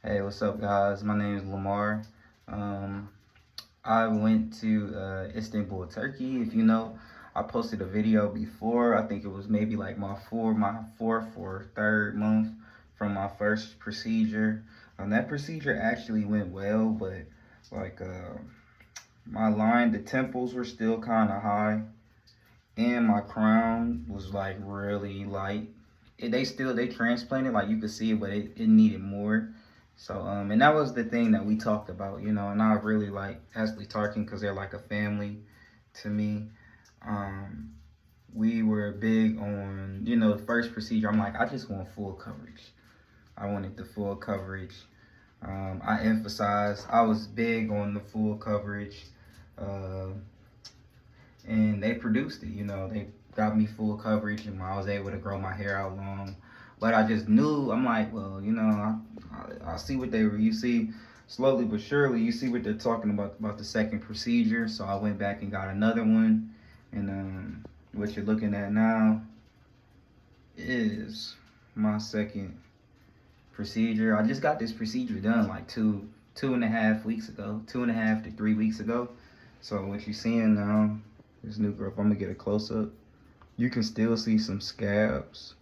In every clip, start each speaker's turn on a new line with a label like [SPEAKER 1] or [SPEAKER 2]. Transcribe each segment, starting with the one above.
[SPEAKER 1] Hey, what's up, guys? My name is Lamar. Um, I went to Istanbul, Turkey. If you know, I posted a video before. I think it was maybe like my fourth or third month from my first procedure. That procedure actually went well, but like the temples were still kind of high, and my crown was like really light. They transplanted, like you could see it, but it needed more. So and that was the thing that we talked about, and I really like Asli Tarcan because they're like a family to me. Um, we were big on, the first procedure. I'm like, I just want full coverage. I wanted the full coverage. I was big on the full coverage. Uh, and they produced it. They got me full coverage, and I was able to grow my hair out long. But I just knew, I'm like, well, I see what they were. You see, slowly but surely, you see what they're talking about the second procedure. So I went back and got another one, and what you're looking at now is my second procedure. I just got this procedure done like 2.5 weeks ago, 2.5 to 3 weeks ago. So what you're seeing now, this new growth. I'm gonna get a close up. You can still see some scabs,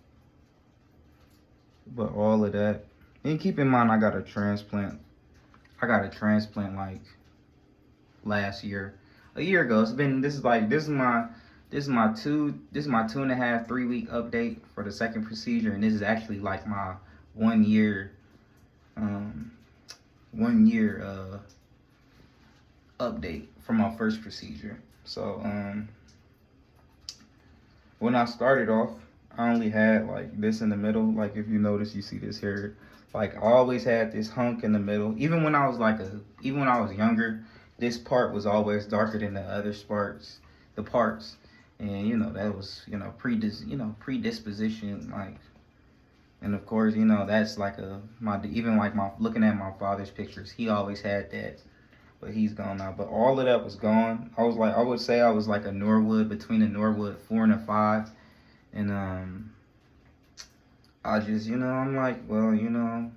[SPEAKER 1] but all of that. And keep in mind, I got a transplant. I got a transplant like last year, a year ago. This is my 2.5 3 week update for the second procedure, and this is actually like my 1 year um 1 year update from my first procedure. So when I started off, I only had like this in the middle. Like if you notice, you see this here. Like I always had this hunk in the middle. Even when I was younger, this part was always darker than the other parts. And that was predisposition. Like, and of course, that's like my looking at my father's pictures, he always had that, but he's gone now. But all of that was gone. I would say I was like a Norwood, between a Norwood 4 and a 5. And I just, I'm like, well,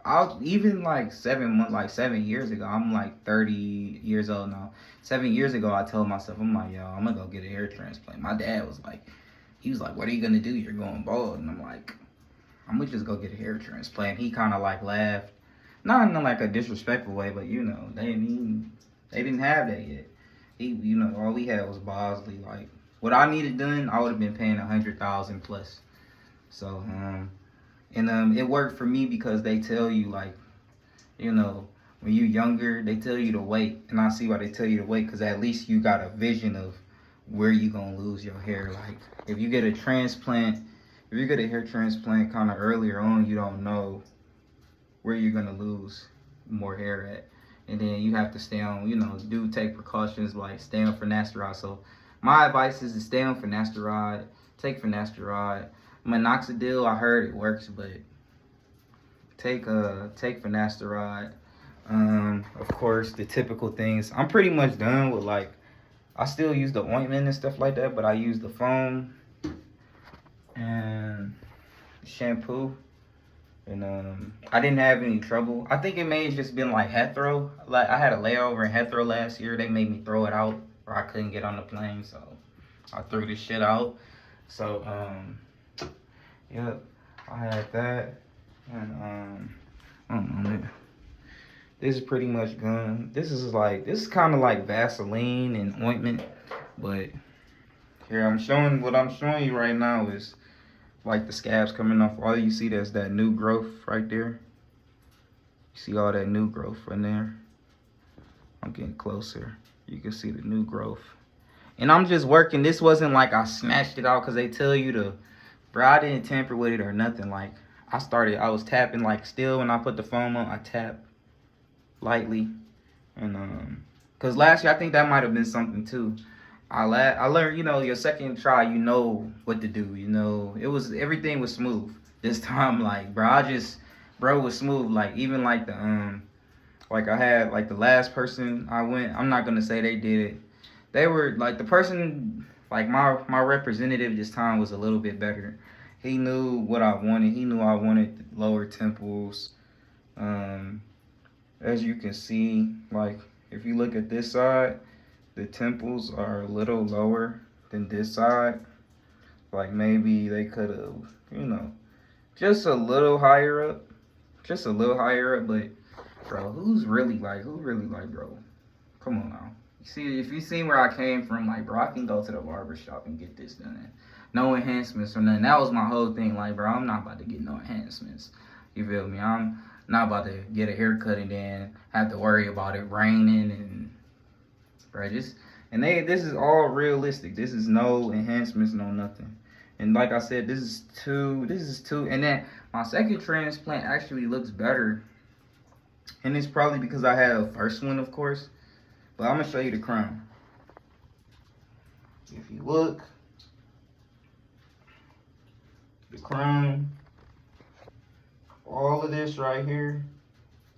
[SPEAKER 1] I'll even like 7 months, like 7 years ago, I'm like 30 years old now. 7 years ago, I told myself, I'm like, yo, I'm gonna go get a hair transplant. My dad was like, he was like, what are you gonna do? You're going bald. And I'm like, I'm gonna just go get a hair transplant. He kind of like laughed, not in like a disrespectful way, but they didn't have that yet. All we had was Bosley. Like what I needed done, I would have been paying 100,000 plus. So and it worked for me because they tell you like, you know, when you're younger, they tell you to wait, and I see why they tell you to wait, because at least you got a vision of where you gonna lose your hair. Like if you get a transplant, if you get a hair transplant kind of earlier on, you don't know where you're gonna lose more hair at, and then you have to stay on. Do take precautions like stay on finasteride. So my advice is to stay on finasteride, take finasteride. Minoxidil, I heard it works, but take finasteride. Of course, the typical things. I'm pretty much done with like. I still use the ointment and stuff like that, but I use the foam and shampoo. And I didn't have any trouble. I think it may have just been like Heathrow. Like I had a layover in Heathrow last year. They made me throw it out, or I couldn't get on the plane, so I threw this shit out. So yep, I had that, and I don't know, man. This is pretty much gone. This is kind of like Vaseline and ointment, but here what I'm showing you right now is like the scabs coming off. All you see, there's that new growth right there. You see all that new growth in there. I'm getting closer. You can see the new growth. And I'm just working. This wasn't like I smashed it out, because they tell you to, bro, I didn't tamper with it or nothing. Like I was tapping, like still when I put the foam on, I tap lightly. And because last year I think that might have been something too. I learned, your second try, you know what to do. Everything was smooth this time. Like, bro was smooth. Like even like like I had like the last person I went. I'm not gonna say they did it. They were like the person, like my representative this time was a little bit better. He knew what I wanted. He knew I wanted lower temples, Um, as you can see, like if you look at this side, the temples are a little lower than this side. Like maybe they could have, you know, just a little higher up, just a little higher up. But bro, who really like, bro? Come on now. You see, if you seen where I came from, like, bro, I can go to the barber shop and get this done. No enhancements or nothing. That was my whole thing. Like, bro, I'm not about to get no enhancements. You feel me? I'm not about to get a haircut and then have to worry about it raining and, bro, just, and this is all realistic. This is no enhancements, no nothing. And like I said, this is two, and then my second transplant actually looks better. And it's probably because I had a first one, of course. But I'm gonna show you the crown. If you look, the crown, all of this right here,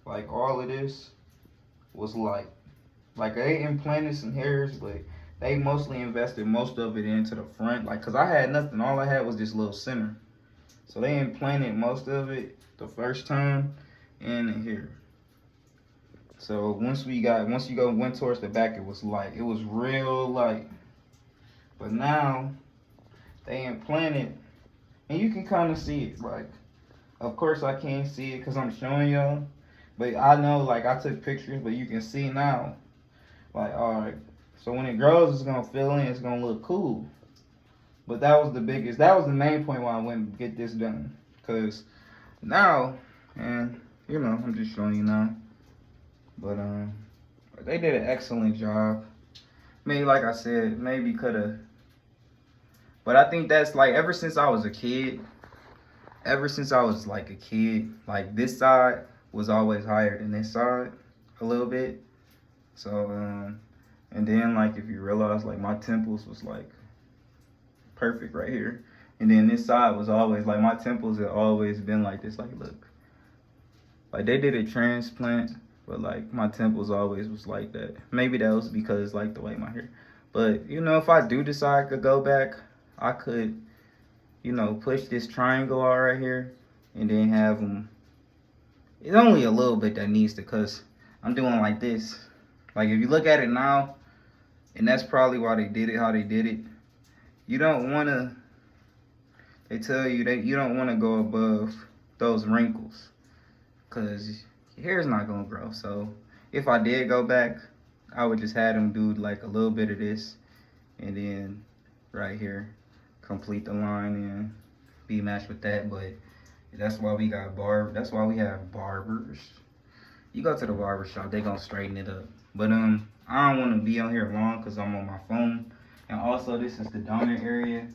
[SPEAKER 1] like all of this was like they implanted some hairs, but they mostly invested most of it into the front. Like, cause I had nothing. All I had was this little center. So they implanted most of it the first time in here. So once you went towards the back, it was light. It was real light. But now they implanted, and you can kind of see it. Like, of course I can't see it because I'm showing y'all, but I know, like, I took pictures, but you can see now. Like, all right. So when it grows, it's gonna fill in. It's gonna look cool. But that was the main point why I went to get this done. Cause now, and you know, I'm just showing you now. But they did an excellent job. Maybe, like I said, maybe could have. But I think that's like ever since I was like a kid, like this side was always higher than this side a little bit. So and then like if you realize like my temples was like perfect right here. And then this side was always like my temples had always been like this. Like look. Like they did a transplant. But like my temples always was like that. Maybe that was because like the way my hair. But you know, if I do decide to go back, I could, you know, push this triangle out right here, and then have them. It's only a little bit that needs to, cause I'm doing like this. Like if you look at it now, and that's probably why they did it how they did it. You don't wanna. They tell you that you don't wanna go above those wrinkles, cause your hair's not gonna grow. So if I did go back, I would just have them do like a little bit of this, and then right here complete the line and be matched with that. But that's why we got that's why we have barbers. You go to the barber shop, they gonna straighten it up. But I don't want to be on here long because I'm on my phone. And also, this is the donor area.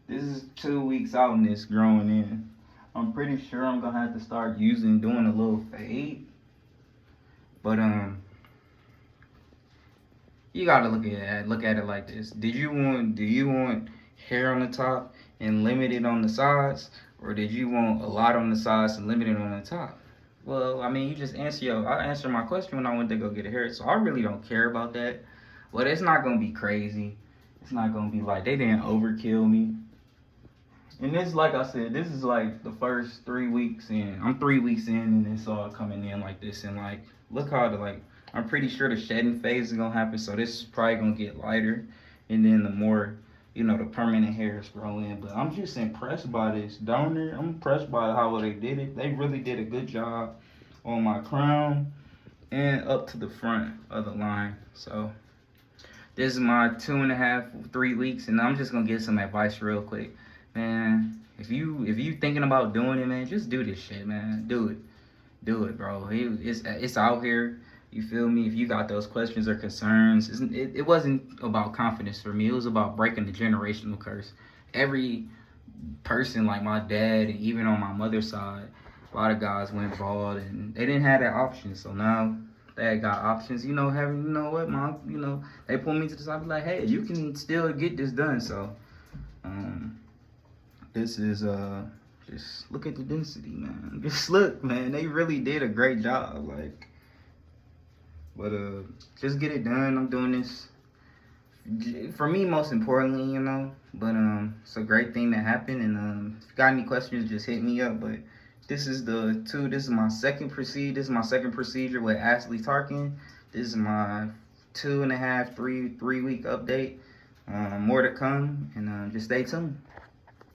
[SPEAKER 1] This is 2 weeks out and it's growing in. I'm pretty sure I'm gonna have to start doing a little fade. But you gotta look at it like this. Do you want hair on the top and limited on the sides, or did you want a lot on the sides and limited on the top? Well, I mean, you just I answered my question when I went to go get a hair, so I really don't care about that. But it's not gonna be crazy. It's not gonna be like they didn't overkill me. And this, like I said, this is like the first 3 weeks in. I'm 3 weeks in, and it's all coming in like this. And like, look how I'm pretty sure the shedding phase is gonna happen. So this is probably gonna get lighter, and then the more, you know, the permanent hairs grow in. But I'm just impressed by this donor. I'm impressed by how they did it. They really did a good job on my crown and up to the front of the line. So this is my 2.5, 3 weeks, and I'm just gonna give some advice real quick. Man, if you thinking about doing it, man, just do this shit, man. Do it, bro. It's out here. You feel me? If you got those questions or concerns, it wasn't about confidence for me. It was about breaking the generational curse. Every person, like my dad, and even on my mother's side, a lot of guys went bald, and they didn't have that option. So now they got options. You know, you know what, mom? You know, they pulled me to the side, like, hey, you can still get this done. So, this is just look at the density, man. Just look, man. They really did a great job, like. But just get it done. I'm doing this for me, most importantly, you know. But it's a great thing that happened. And if you got any questions, just hit me up. But This is the two. This is my second procedure. This is my second procedure with Asli Tarcan. This is my 2.5, 3 week update. More to come, and just stay tuned.